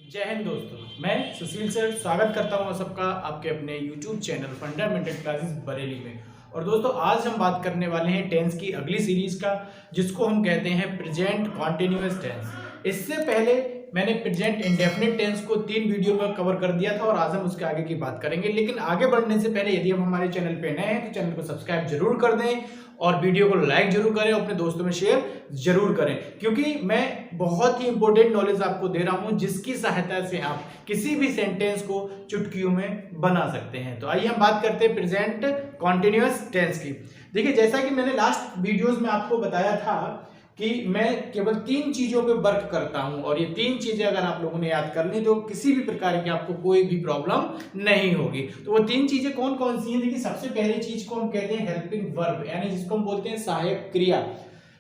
जय हिंद दोस्तों, मैं सुशील सर स्वागत करता हूं सबका आपके अपने YouTube channel fundamental classes Bareilly में। और दोस्तों आज हम बात करने वाले हैं टेंस की अगली सीरीज का, जिसको हम कहते हैं प्रेजेंट कॉन्टिन्यूअस टेंस। इससे पहले मैंने प्रेजेंट इंडेफिनिट टेंस को 3 वीडियो में कवर कर दिया था और आज हम उसके आगे की बात करेंगे। लेकिन आगे बढ़ने से पहले यदि हम हमारे चैनल पे नए हैं तो चैनल को सब्सक्राइब जरूर कर दें और वीडियो को लाइक जरूर करें, अपने दोस्तों में शेयर जरूर करें, क्योंकि मैं बहुत ही इंपॉर्टेंट नॉलेज आपको दे रहा हूं जिसकी सहायता से आप किसी भी सेंटेंस को चुटकियों में बना सकते हैं। तो आइए हम बात करते हैं प्रेजेंट कॉन्टिन्यूअस टेंस की। देखिए, जैसा कि मैंने लास्ट वीडियोस में आपको बताया था कि मैं केवल 3 चीजों पे वर्क करता हूं और ये 3 चीजें अगर आप लोगों ने याद कर ली तो किसी भी प्रकार की आपको कोई भी प्रॉब्लम नहीं होगी। तो वो 3 चीजें कौन कौन सी हैं? देखिए, सबसे पहली चीज को हम कहते हैं हेल्पिंग वर्ब, यानी जिसको हम बोलते हैं सहायक क्रिया।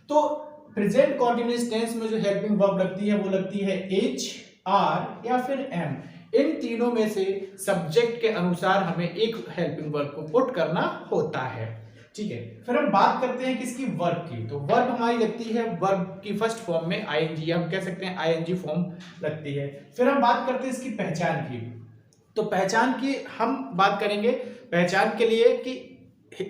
तो प्रेजेंट कॉन्टिन्यूअस टेंस में जो हेल्पिंग वर्ब लगती है वो लगती है एच, आर या फिर एम। इन तीनों में से सब्जेक्ट के अनुसार हमें एक हेल्पिंग वर्ब को पुट करना होता है। ठीक है, फिर हम बात करते हैं किसकी? वर्ब की। तो वर्ब हमारी लगती है वर्ब की फर्स्ट फॉर्म में आईएनजी, हम कह सकते हैं आईएनजी फॉर्म लगती है। फिर हम बात करते हैं इसकी पहचान की। तो पहचान की हम बात करेंगे पहचान के लिए कि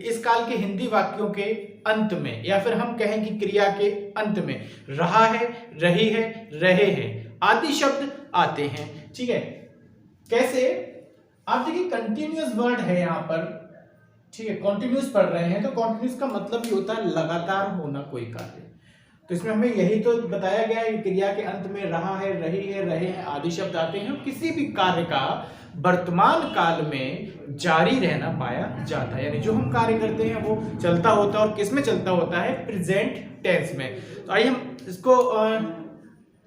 इस काल के हिंदी वाक्यों के अंत में या फिर हम कहें कि क्रिया के अंत में रहा है, रही है, रहे हैं आदि शब्द आते हैं। ठीक है, कैसे? आप देखिए, कंटिन्यूअस वर्ड है यहाँ पर। ठीक है, कॉन्टिन्यूस पढ़ रहे हैं तो कॉन्टिन्यूस का मतलब ही होता है लगातार होना कोई कार्य। तो इसमें हमें यही तो बताया गया है कि क्रिया के अंत में रहा है, रही है, रहे हैं आदि शब्द आते हैं। किसी भी कार्य का वर्तमान काल में जारी रहना पाया जाता है, यानी जो हम कार्य करते हैं वो चलता होता है। और किस में चलता होता है? प्रेजेंट टेंस में। तो आइए हम इसको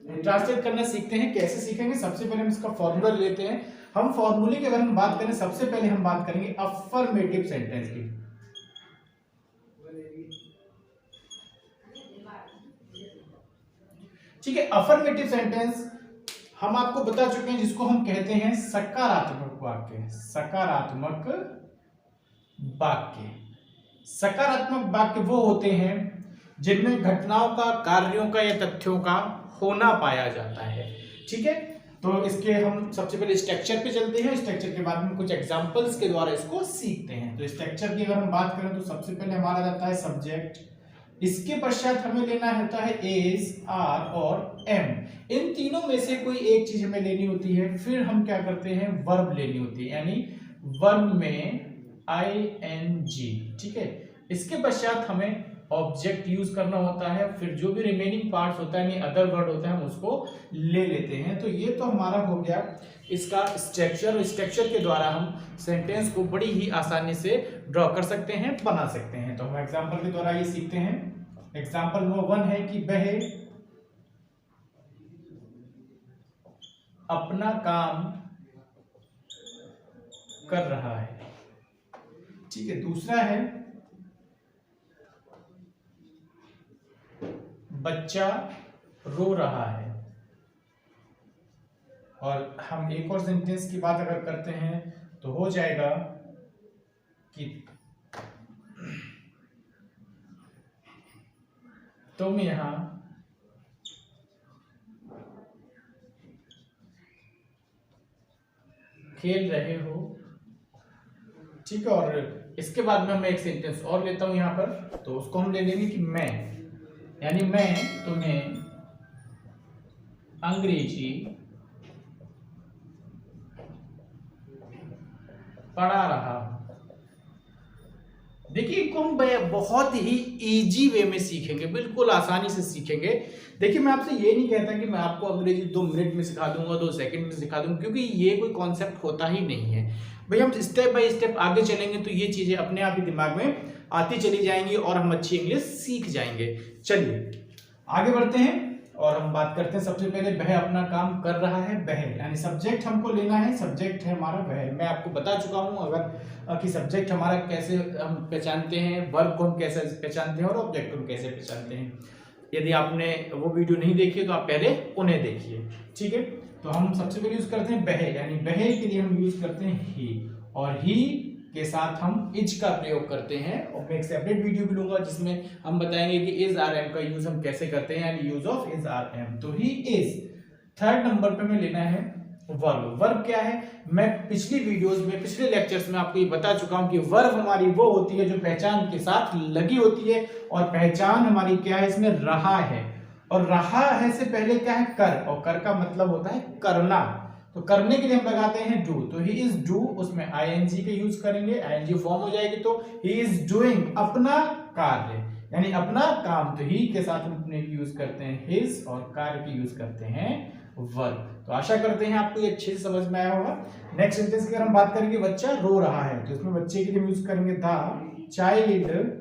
ट्रांसलेट करना सीखते हैं। कैसे सीखेंगे? सबसे पहले हम इसका फॉर्मूला लेते हैं। हम फॉर्मूले की अगर हम बात करें, सबसे पहले हम बात करेंगे अफर्मेटिव सेंटेंस की। ठीक है, अफर्मेटिव सेंटेंस हम आपको बता चुके हैं जिसको हम कहते हैं सकारात्मक वाक्य। सकारात्मक वाक्य, सकारात्मक वाक्य वो होते हैं जिनमें घटनाओं का, कार्यों का या तथ्यों का होना पाया जाता है। ठीक है, तो इसके हम सबसे पहले स्ट्रक्चर पे चलते हैं। स्ट्रक्चर के बाद में कुछ एग्जांपल्स के द्वारा इसको सीखते हैं। तो स्ट्रक्चर की अगर हम बात करें तो सबसे पहले हमारा जाता है सब्जेक्ट, इसके पश्चात हमें लेना होता है एस, आर और एम। इन तीनों में से कोई एक चीज हमें लेनी होती है। फिर हम क्या करते हैं? वर्ब लेनी होती है, यानी वर्ब में आईएनजी। ठीक है, इसके पश्चात हमें ऑब्जेक्ट यूज करना होता है। फिर जो भी रिमेनिंग पार्ट्स होता है, यानी अदर वर्ड होता है, हम उसको ले लेते हैं। तो ये तो हमारा हो गया इसका स्ट्रक्चर। स्ट्रक्चर के द्वारा हम सेंटेंस को बड़ी ही आसानी से ड्रॉ कर सकते हैं, बना सकते हैं। तो हम एग्जांपल के द्वारा ये सीखते हैं। एग्जांपल नंबर 1 है कि वह अपना काम कर रहा है। ठीक है, दूसरा है बच्चा रो रहा है। और हम एक और सेंटेंस की बात अगर करते हैं तो हो जाएगा कि तुम यहां खेल रहे हो। ठीक है, और इसके बाद में मैं एक सेंटेंस और लेता हूं यहां पर। तो उसको हम ले लेंगे कि मैं, यानी मैं तुम्हें अंग्रेजी पढ़ा रहा हूं। देखिए, इनको हम बहुत ही इजी वे में सीखेंगे, बिल्कुल आसानी से सीखेंगे। देखिए, मैं आपसे ये नहीं कहता कि मैं आपको अंग्रेजी 2 मिनट में सिखा दूंगा, 2 सेकंड में सिखा दूंगा, क्योंकि ये कोई कॉन्सेप्ट होता ही नहीं है भाई। हम स्टेप बाय स्टेप आगे चलेंगे तो ये चीजें अपने आप ही दिमाग में आती चली जाएंगी और हम अच्छी इंग्लिश सीख जाएंगे। चलिए आगे बढ़ते हैं और हम बात करते हैं। सबसे पहले वह अपना काम कर रहा है। वह यानी सब्जेक्ट हमको लेना है। सब्जेक्ट है हमारा वह। मैं आपको बता चुका हूं अगर कि सब्जेक्ट हमारा कैसे हम पहचानते हैं, वर्ब को हम कैसे पहचानते हैं और ऑब्जेक्ट को हम कैसे पहचानते हैं। यदि आपने वो वीडियो नहीं देखी तो आप पहले उन्हें देखिए। ठीक है, तो हम सबसे पहले यूज करते हैं वह, यानी वह के लिए हम यूज करते हैं ही, और ही के साथ हम इज का प्रयोग करते हैं। और मैं एक सेपरेट वीडियो भी लूंगा जिसमें हम बताएंगे कि इज आर एम का यूज हम कैसे करते हैं, यानी use of is are am. तो ही इज। थर्ड नंबर पे हमें लेना है वर्ब। वर्ब क्या है, मैं पिछली वीडियोस में, पिछले लेक्चर्स में आपको ये बता चुका हूं कि वर्ब हमारी वो होती है जो पहचान के साथ लगी होती है, और पहचान हमारी क्या है, इसमें रहा है, और रहा है से पहले क्या है, कर, और कर का मतलब होता है करना। तो करने के लिए हम लगाते हैं डू, तो ही इज डू, उसमें आईएनजी का यूज करेंगे, आईएनजी फॉर्म हो जाएगी, तो ही इज डूइंग, अपना कार्य यानी अपना काम, तो ही के साथ हम अपने यूज करते हैं हिज, और कार्य की यूज करते हैं वर्ब। तो आशा करते हैं आपको ये अच्छे से समझ में आया होगा। नेक्स्ट सेंटेंस की अगर हम बात करेंगे, बच्चा रो रहा है, तो इसमें बच्चे के लिए यूज करेंगे द चाइल्ड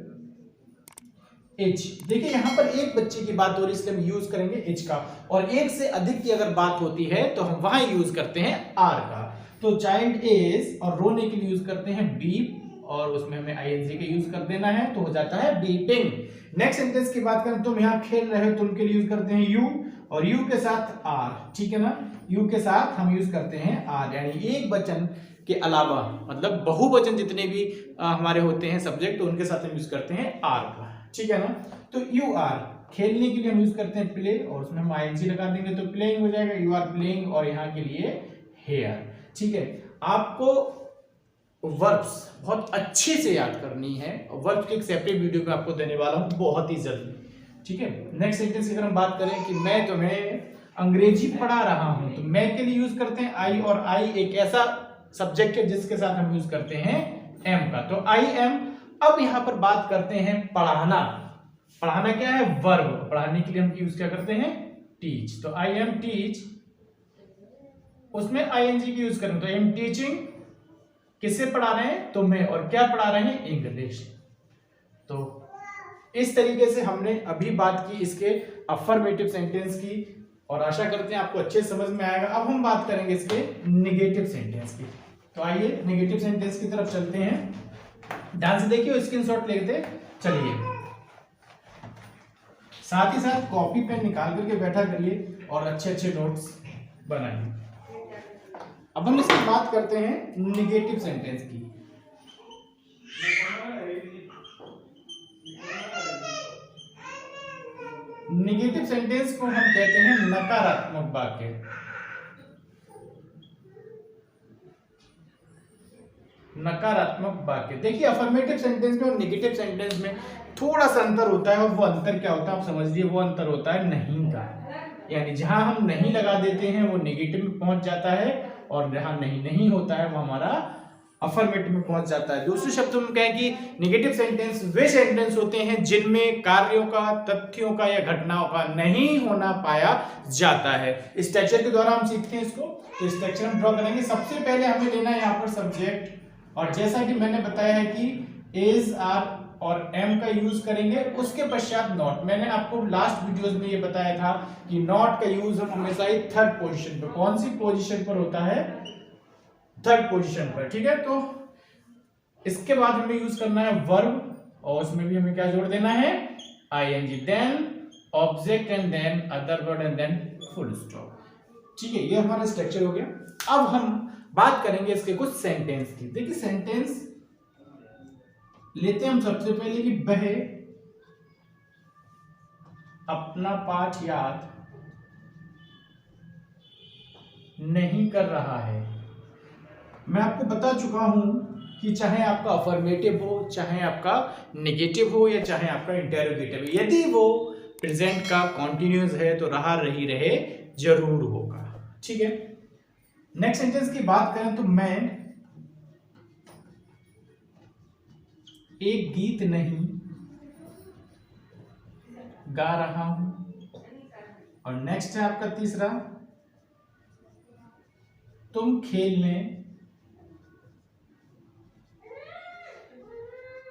इज। देखिए यहाँ पर एक बच्चे की बात हो रही है, इसलिए हम यूज करेंगे इज का, और एक से अधिक की अगर बात होती है तो हम वहां यूज करते हैं आर का। तो चाइल्ड इज, और रोने के लिए यूज करते हैं बीप, और उसमें हमें आईएनजी का यूज कर देना है, तो हो जाता है बीपिंग। नेक्स्ट सेंटेंस की बात करें, तुम यहाँ खेल रहे हो, तुम के लिए यूज करते हैं यू, और यू के साथ आर, ठीक है ना, यू के साथ हम यूज करते हैं आर, यानी एक वचन के अलावा, मतलब बहुवचन जितने भी हमारे होते हैं सब्जेक्ट, तो उनके साथ हम यूज करते हैं आर का, ठीक है ना। तो यू आर, खेलने के लिए हम यूज करते हैं प्ले, और उसमें हम आईएनजी लगा देंगे तो प्लेइंग हो जाएगा, यू आर प्लेइंग, और यहाँ के लिए हेयर, ठीक है। आपको वर्ब्स बहुत अच्छे से याद करनी है, और वर्ब्स की एक सेपरेट वीडियो में आपको देने वाला हूं बहुत ही जल्दी, ठीक है। नेक्स्ट सेंटेंस की अगर हम बात करें कि मैं तुम्हें अंग्रेजी पढ़ा रहा हूं, तो मैं के लिए यूज करते हैं आई, और आई एक ऐसा सब्जेक्ट है जिसके साथ हम यूज करते हैं एम का, तो आई एम। अब यहां पर बात करते हैं पढ़ाना। पढ़ाना क्या है, वर्ब, पढ़ाने के लिए हम यूज क्या करते हैं, टीच, तो आई एम टीच, उसमें आईएनजी की यूज करें, तो आई एम टीचिंग, किससे पढ़ा रहे हैं, तुम्हें, और क्या पढ़ा रहे हैं, इंग्लिश। तो इस तरीके से हमने अभी बात की इसके अफर्मेटिव सेंटेंस की, और आशा करते हैं आपको अच्छे समझ में आएगा। अब हम बात करेंगे इसके निगेटिव सेंटेंस की, तो आइए निगेटिव सेंटेंस की तरफ चलते हैं। ध्यान से देखिए, स्क्रीनशॉट लेते चलिए, साथ ही साथ कॉपी पेन निकाल करके बैठा करिए, और अच्छे अच्छे नोट्स बनाइए। अब हम इसकी बात करते हैं निगेटिव सेंटेंस की। निगेटिव सेंटेंस को हम कहते हैं नकारात्मक वाक्य। नकारात्मक वाक्य, देखिए अफर्मेटिव सेंटेंस में और निगेटिव सेंटेंस में थोड़ा सा अंतर होता है, और वो अंतर क्या होता है आप समझ लीजिए, वो अंतर होता है नहीं का, यानी जहां हम नहीं लगा देते हैं वो निगेटिव में पहुंच जाता है, और जहां नहीं होता है वो हमारा अफर्मेटिव में पहुंच जाता है। दूसरे शब्दों में कहें कि नेगेटिव सेंटेंस वे सेंटेंस होते हैं जिनमें कार्यों का, तथ्यों का या घटनाओं का नहीं होना पाया जाता है। स्ट्रक्चर के द्वारा हम सीखते हैं इसको, तो स्ट्रक्चर हम ड्रॉ करेंगे। सबसे पहले हमें लेना है यहाँ पर सब्जेक्ट, और जैसा कि मैंने बताया है कि इज, आर और एम का यूज करेंगे, उसके पश्चात नॉट। मैंने आपको लास्ट वीडियोस में ये बताया था कि नॉट का यूज हम हमेशा ही थर्ड पोजीशन पर, कौन सी पोजीशन पर होता है, थर्ड पोजीशन पर, ठीक है। तो इसके बाद हमें यूज करना है वर्ब, और उसमें भी हमें क्या जोड़ देना है, ING, then object, and then other word, and then full stop, ठीक है। ये हमारा स्ट्रक्चर हो गया। अब हम बात करेंगे इसके कुछ सेंटेंस की। देखिए सेंटेंस लेते हैं हम सबसे पहले कि वह अपना पाठ याद नहीं कर रहा है। मैं आपको बता चुका हूं कि चाहे आपका अफर्मेटिव हो, चाहे आपका नेगेटिव हो, या चाहे आपका इंटेरोगेटिव, यदि वो प्रेजेंट का कॉन्टिन्यूअस है तो रहा रही रहे जरूर होगा, ठीक है। नेक्स्ट सेंटेंस की बात करें तो मैं एक गीत नहीं गा रहा हूं, और नेक्स्ट है आपका तीसरा, तुम खेलने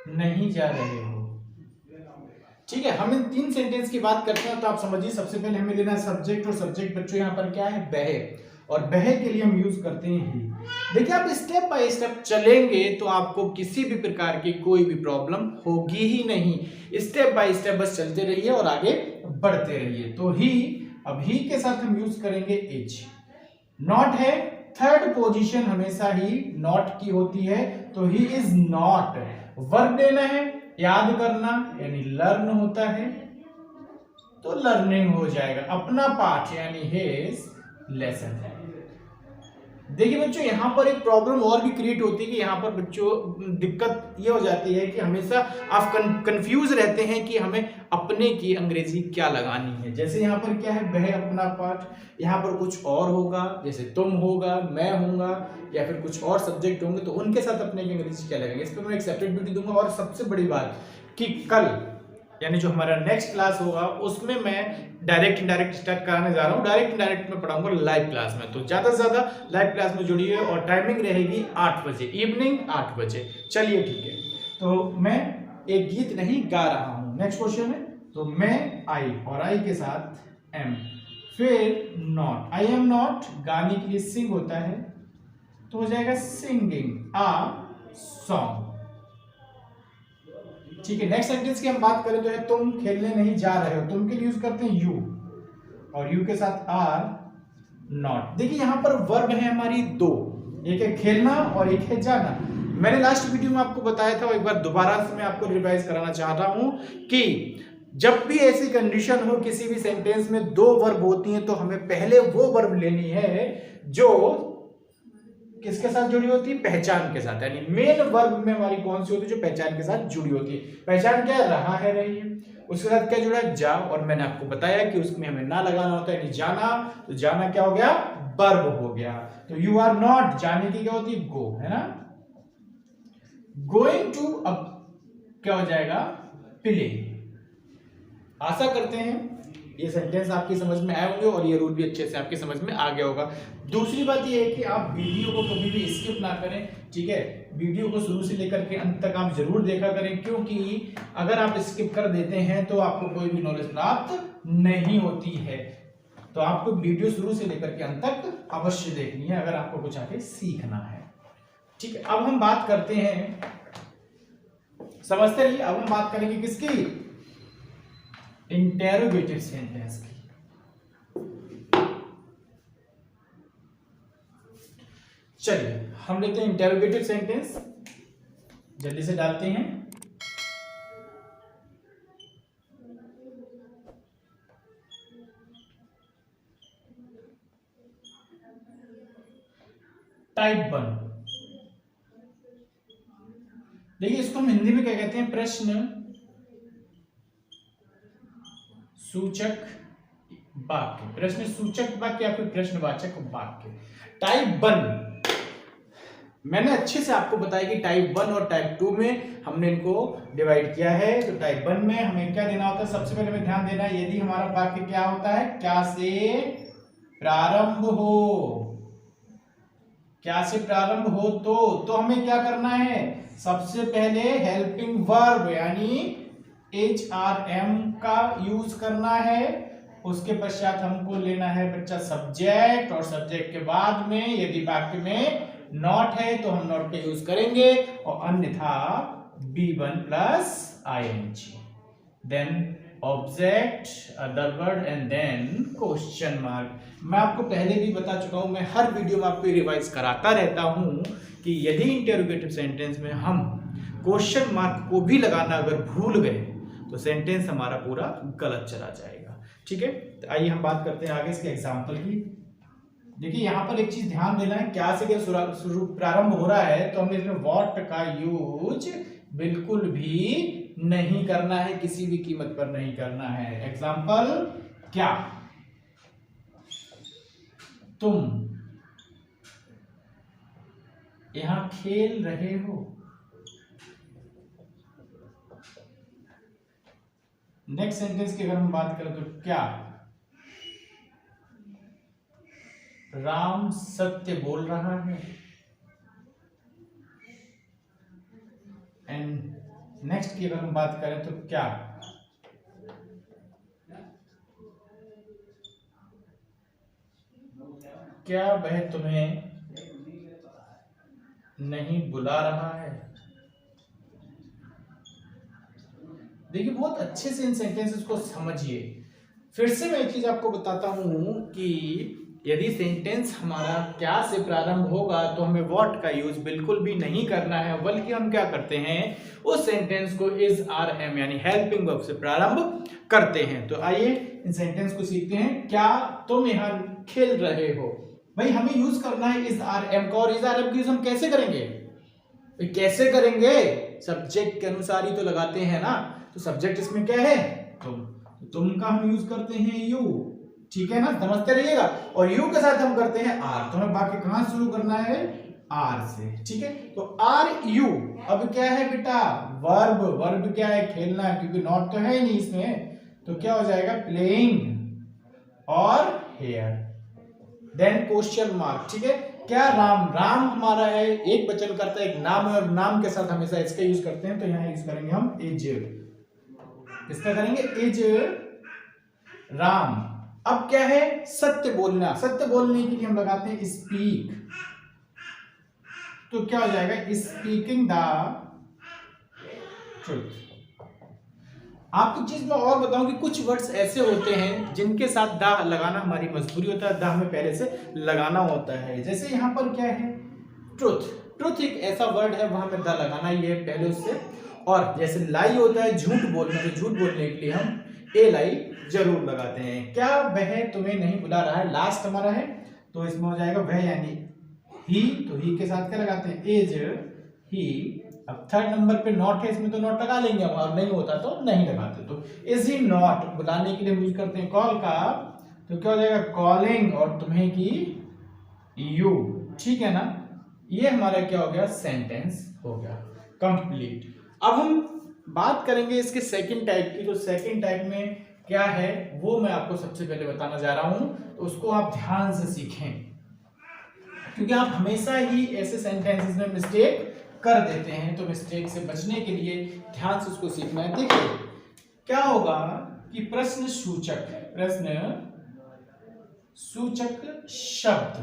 नहीं जा रहे हो, ठीक है। हम इन तीन सेंटेंस की बात करते हैं, तो आप समझिए सबसे पहले हमें लेना है सब्जेक्ट, और सब्जेक्ट बच्चों यहाँ पर क्या है, वह, और वह के लिए हम यूज करते हैं ही। देखिए आप स्टेप बाय स्टेप चलेंगे तो आपको किसी भी प्रकार की कोई भी प्रॉब्लम होगी ही नहीं। स्टेप बाय स्टेप बस चलते रहिए और आगे बढ़ते रहिए। तो ही, अब ही के साथ हम यूज करेंगे इज। नॉट है, थर्ड पोजीशन हमेशा ही नॉट की होती है, तो ही इज नॉट। वर्ब देना है, याद करना यानी लर्न होता है, तो लर्निंग हो जाएगा। अपना पाठ यानी हिज लेसन है। देखिए बच्चों, यहाँ पर एक प्रॉब्लम और भी क्रिएट होती है कि यहाँ पर बच्चों दिक्कत ये हो जाती है कि हमेशा आप कंफ्यूज रहते हैं कि हमें अपने की अंग्रेजी क्या लगानी है। जैसे यहाँ पर क्या है, वह अपना पाठ, यहाँ पर कुछ और होगा, जैसे तुम होगा, मैं होऊंगा, या फिर कुछ और सब्जेक्ट होंगे, तो उनके साथ अपने की अंग्रेजी क्या लगाएंगे, इस पर मैं एक सेपरेट वीडियो दूंगा। और सबसे बड़ी बात कि कल यानी जो हमारा नेक्स्ट क्लास होगा उसमें मैं डायरेक्ट इनडायरेक्ट स्टार्ट कराने जा रहा हूँ। डायरेक्ट इनडायरेक्ट में पढ़ाऊंगा लाइव क्लास में, तो ज्यादा से ज्यादा लाइव क्लास में जुड़िए और टाइमिंग रहेगी 8 बजे, इवनिंग 8 बजे। चलिए ठीक है, तो मैं एक गीत नहीं गा रहा हूँ। नेक्स्ट क्वेश्चन है, तो मैं आई और आई के साथ एम, फिर नॉट, आई एम नॉट गाने के लिए सिंग होता है तो हो जाएगा सिंगिंग आ सॉन्ग। ठीक है, नेक्स्ट सेंटेंस की हम बात करें तो है तुम खेलने नहीं जा रहे हो, तुम के लिए यूज करते हैं यू, और यू के साथ आर नॉट। देखिए यहाँ पर वर्ब है हमारी दो, एक है खेलना और एक है जाना। मैंने लास्ट वीडियो में आपको बताया था, और एक बार दोबारा से मैं आपको रिवाइज कराना चाह रहा हूं कि जब भी ऐसी कंडीशन हो किसी भी सेंटेंस में दो वर्ब होती हैं तो हमें पहले वो वर्ब लेनी है जो किसके साथ जुड़ी होती है, पहचान के साथ। यानी मेन वर्ब में हमारी कौन सी होती है, जो पहचान के साथ जुड़ी होती है। पहचान क्या है, रहा है, रही है, उसके साथ क्या जुड़ा है, जा, और मैंने आपको बताया कि उसमें हमें ना लगाना होता है, यानी जाना, तो जाना क्या हो गया, वर्ब हो गया। तो यू आर नॉट, जाने की क्या होती है, गो, है ना। गोइंग टू, अब क्या हो जाएगा, प्ले। आशा करते हैं ये सेंटेंस आपकी समझ में आए होंगे और ये रूल भी अच्छे से आपकी समझ में आ गया होगा। दूसरी बात ये है कि आप वीडियो को कभी भी स्किप ना करें, ठीक है। वीडियो को शुरू से लेकर के अंत तक आप जरूर देखा करें, क्योंकि अगर आप स्किप कर देते हैं तो आपको कोई भी नॉलेज प्राप्त नहीं होती है। तो आपको वीडियो शुरू से लेकर के अंत तक अवश्य देखनी है अगर आपको कुछ आगे सीखना है, ठीक है। अब हम बात करते हैं, समझते रहिए, अब हम बात करेंगे किसकी, इंटेरोगेटिव सेंटेंस की। चलिए हम लेते हैं इंटेरोगेटिव सेंटेंस, जल्दी से डालते हैं। टाइप 1, देखिए इसको हम हिंदी में क्या कहते हैं, प्रश्न सूचक वाक्य, प्रश्न सूचक वाक्य या फिर प्रश्नवाचक वाक्य। टाइप 1 मैंने अच्छे से आपको बताया कि टाइप 1 और टाइप 2 में हमने इनको डिवाइड किया है। तो टाइप 1 में हमें क्या देना होता है, सबसे पहले हमें ध्यान देना है, यदि हमारा वाक्य क्या होता है, क्या से प्रारंभ हो, क्या से प्रारंभ हो, तो हमें क्या करना है, सबसे पहले हेल्पिंग वर्ब यानी HRM का यूज करना है। उसके पश्चात हमको लेना है बच्चा सब्जेक्ट, और सब्जेक्ट के बाद में यदि वाक्य में नॉट है तो हम नॉट का यूज करेंगे, और अन्यथा B1 plus ING, then object, other word, and then question mark. मैं आपको पहले भी बता चुका हूं, मैं हर वीडियो में आपको रिवाइज कराता रहता हूं कि यदि इंटेरोगेटिव सेंटेंस में हम क्वेश्चन मार्क को भी लगाना अगर भूल गए तो सेंटेंस हमारा पूरा गलत चला जाएगा, ठीक है। तो आइए हम बात करते हैं आगे इसके एग्जांपल की। देखिए यहाँ पर एक चीज ध्यान देना है, क्या से क्या शुरू प्रारंभ हो रहा है तो हमें इसमें व्हाट का यूज बिल्कुल भी नहीं करना है, किसी भी कीमत पर नहीं करना है। एग्जांपल, क्या, तुम यहां खेल रहे हो। नेक्स्ट सेंटेंस की अगर हम बात करें तो क्या, राम सत्य बोल रहा है। एंड नेक्स्ट की अगर हम बात करें तो क्या, क्या वह तुम्हें नहीं बुला रहा है। देखिए बहुत अच्छे से इन सेंटेंसेस को समझिए। फिर से मैं एक चीज आपको बताता हूं कि यदि सेंटेंस हमारा क्या से प्रारंभ होगा तो हमें व्हाट का यूज बिल्कुल भी नहीं करना है, बल्कि हम क्या करते हैं, उस सेंटेंस को इज आर एम यानी हेल्पिंग वर्ब से प्रारंभ करते हैं। तो आइए इन सेंटेंस को सीखते हैं। क्या तुम यहाँ खेल रहे हो, भाई हमें यूज करना है इज आर एम का, और इज आर एम की यूज हम कैसे करेंगे? कैसे करेंगे? सब्जेक्ट के अनुसार ही तो लगाते हैं ना। तो सब्जेक्ट इसमें क्या है? तुम का हम यूज करते हैं यू, ठीक है ना, समझते रहिएगा। और यू के साथ हम करते हैं आर, तो हमें बाकी कहां शुरू करना है? आर से, ठीक है। तो आर यू अब क्या है बेटा? वर्ब। वर्ब क्या है? खेलना, क्योंकि नॉट तो है ही नहीं इसमें, तो क्या हो जाएगा? प्लेइंग और हेयर, देन क्वेश्चन मार्क, ठीक है। क्या? राम। राम हमारा है एक वचन करता है, एक नाम है, और नाम के साथ हमेशा इसका यूज करते हैं, तो यहां यूज करेंगे हम इज। इसका करेंगे इज राम। अब क्या है? सत्य बोलना। सत्य बोलने के लिए हम लगाते हैं स्पीक, तो क्या हो जाएगा? Speaking the truth. आपको चीज में और बताऊं कि कुछ वर्ड्स ऐसे होते हैं जिनके साथ दा लगाना हमारी मजबूरी होता है, दा हमें पहले से लगाना होता है। जैसे यहां पर क्या है? ट्रुथ। ट्रुथ एक ऐसा वर्ड है, वहां में दा लगाना ही है पहले उससे। और जैसे लाई होता है झूठ बोलना, तो झूठ बोलने के लिए हम ए लाई जरूर लगाते हैं। क्या वह तुम्हें नहीं बुला रहा है? लास्ट हमारा है, तो इसमें हो जाएगा वह यानी ही, तो ही के साथ क्या लगाते हैं? Is he. अब थर्ड नंबर पे नॉट है, इसमें तो नॉट लगा लेंगे हम, और नहीं होता तो नहीं लगाते। तो इज ही नॉट बुलाने के लिए यूज करते हैं कॉल का, तो क्या हो जाएगा? कॉलिंग, और तुम्हें की यू, ठीक है ना। ये हमारा क्या हो गया? सेंटेंस हो गया कंप्लीट। अब हम बात करेंगे इसके सेकंड टाइप की। तो सेकंड टाइप में क्या है वो मैं आपको सबसे पहले बताना जा रहा हूं, तो उसको आप ध्यान से सीखें, क्योंकि आप हमेशा ही ऐसे सेंटेंसेस में मिस्टेक कर देते हैं। तो मिस्टेक से बचने के लिए ध्यान से उसको सीखना है। देखिए क्या होगा कि प्रश्न सूचक शब्द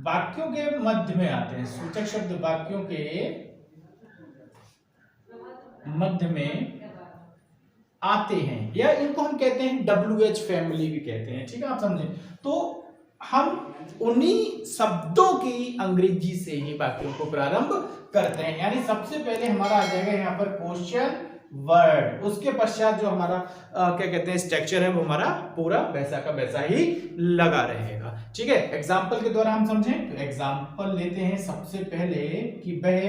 वाक्यों के मध्य में आते हैं। सूचक शब्द वाक्यों के मध्य में आते हैं, या इनको हम कहते हैं WH फैमिली भी कहते हैं, ठीक है, आप समझे। तो हम उन्हीं शब्दों की अंग्रेजी से ही वाक्यों को प्रारंभ करते हैं। यानी सबसे पहले हमारा आ जाएगा यहाँ पर क्वेश्चन वर्ड, उसके पश्चात जो हमारा क्या कहते हैं स्ट्रक्चर है वो हमारा पूरा वैसा का वैसा ही लगा रहेगा, ठीक है। एग्जाम्पल के द्वारा हम समझें, तो एग्जाम्पल लेते हैं सबसे पहले कि वह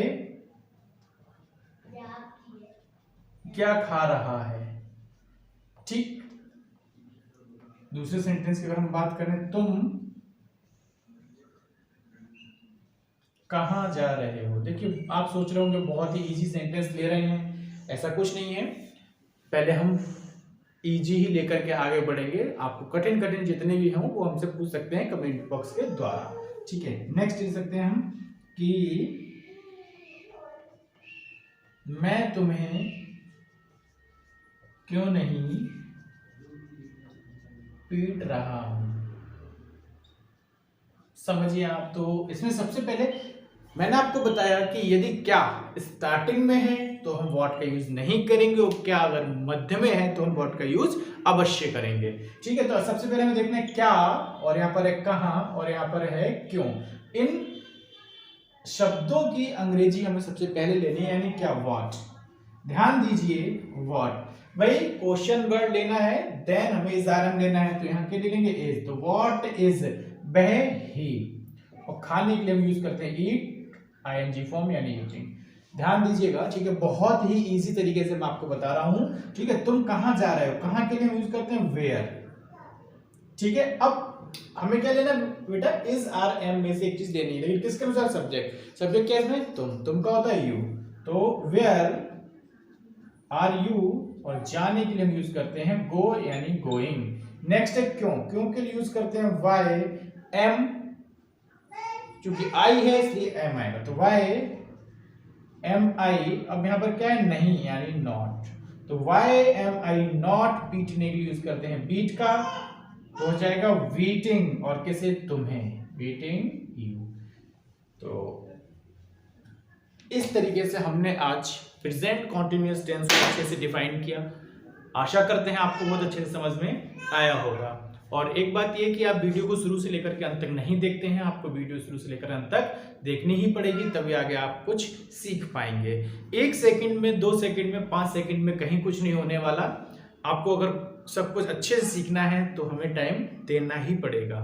क्या खा रहा है, ठीक। दूसरे सेंटेंस की अगर हम बात करें, तुम कहां जा रहे हो। देखिए आप सोच रहे होंगे बहुत ही इजी सेंटेंस ले रहे हैं, ऐसा कुछ नहीं है। पहले हम इजी ही लेकर के आगे बढ़ेंगे। आपको कठिन कठिन जितने भी हों वो हमसे पूछ सकते हैं कमेंट बॉक्स के द्वारा, ठीक है। नेक्स्ट लिख सकते हैं हम कि मैं तुम्हें क्यों नहीं पीट रहा हूं। समझिए आप। तो इसमें सबसे पहले मैंने आपको बताया कि यदि क्या स्टार्टिंग में है तो हम व्हाट का यूज नहीं करेंगे, और क्या अगर मध्य में है तो हम व्हाट का यूज अवश्य करेंगे, ठीक है। तो सबसे पहले हमें देखना है क्या, और यहाँ पर है कहां, और यहाँ पर है क्यों। इन शब्दों की अंग्रेजी हमें सबसे पहले लेनी है, यानी क्या? व्हाट। ध्यान दीजिए, व्हाट। भाई क्वेश्चन वर्ड लेना है, देन हमें इज़ारम लेना है, तो यहाँ के लिए लेंगे इज। तो व्हाट इज, वह ही। और खाने के लिए हम यूज करते हैं ईट, ING फॉर्म यानी ईटिंग। ध्यान दीजिएगा, ठीक है। बहुत ही इजी तरीके से मैं आपको बता रहा हूं, ठीक है। तुम कहां जा रहे हो, कहां के लिए हम यूज करते हैं वेयर, ठीक है। अब हमें क्या लेना बेटा? इज आर एम में से एक चीज लेनी है, लेकिन किसके अनुसार? सब्जेक्ट। सब्जेक्ट क्या है इसमें? तुम का होता है यू, तो वेयर आर यू, और जाने के लिए हम यूज करते हैं गो यानी गोइंग। नेक्स्ट है क्यों। क्यों के लिए यूज करते हैं वाई एम, क्योंकि आई है इसलिए एम आएगा, तो वाई एम आई। अब यहां पर क्या है? नहीं यानी नॉट, तो वाई एम आई नॉट बीटने के लिए यूज करते हैं बीट का, तो हो जाएगा बीटिंग, और किसे? तुम्हें, बीटिंग यू। तो इस तरीके से हमने आज प्रेजेंट कॉन्टिन्यूअस टेंस को अच्छे से डिफाइन किया। आशा करते हैं आपको बहुत अच्छे से समझ में आया होगा। और एक बात यह कि आप वीडियो को शुरू से लेकर के अंत तक नहीं देखते हैं, आपको वीडियो शुरू से लेकर अंत तक देखनी ही पड़ेगी, तभी आगे आप कुछ सीख पाएंगे। 1 सेकंड में, 2 सेकंड में, 5 सेकंड में कहीं कुछ नहीं होने वाला। आपको अगर सब कुछ अच्छे से सीखना है तो हमें टाइम देना ही पड़ेगा।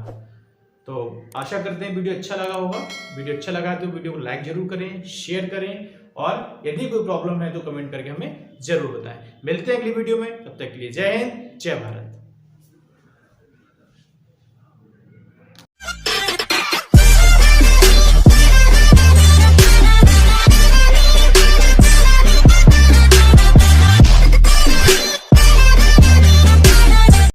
तो आशा करते हैं वीडियो अच्छा लगा होगा। वीडियो अच्छा लगा तो वीडियो को लाइक जरूर करें, शेयर करें, और यदि कोई प्रॉब्लम है तो कमेंट करके हमें जरूर बताएं। मिलते हैं अगली वीडियो में, तब तक के लिए जय हिंद, जय भारत।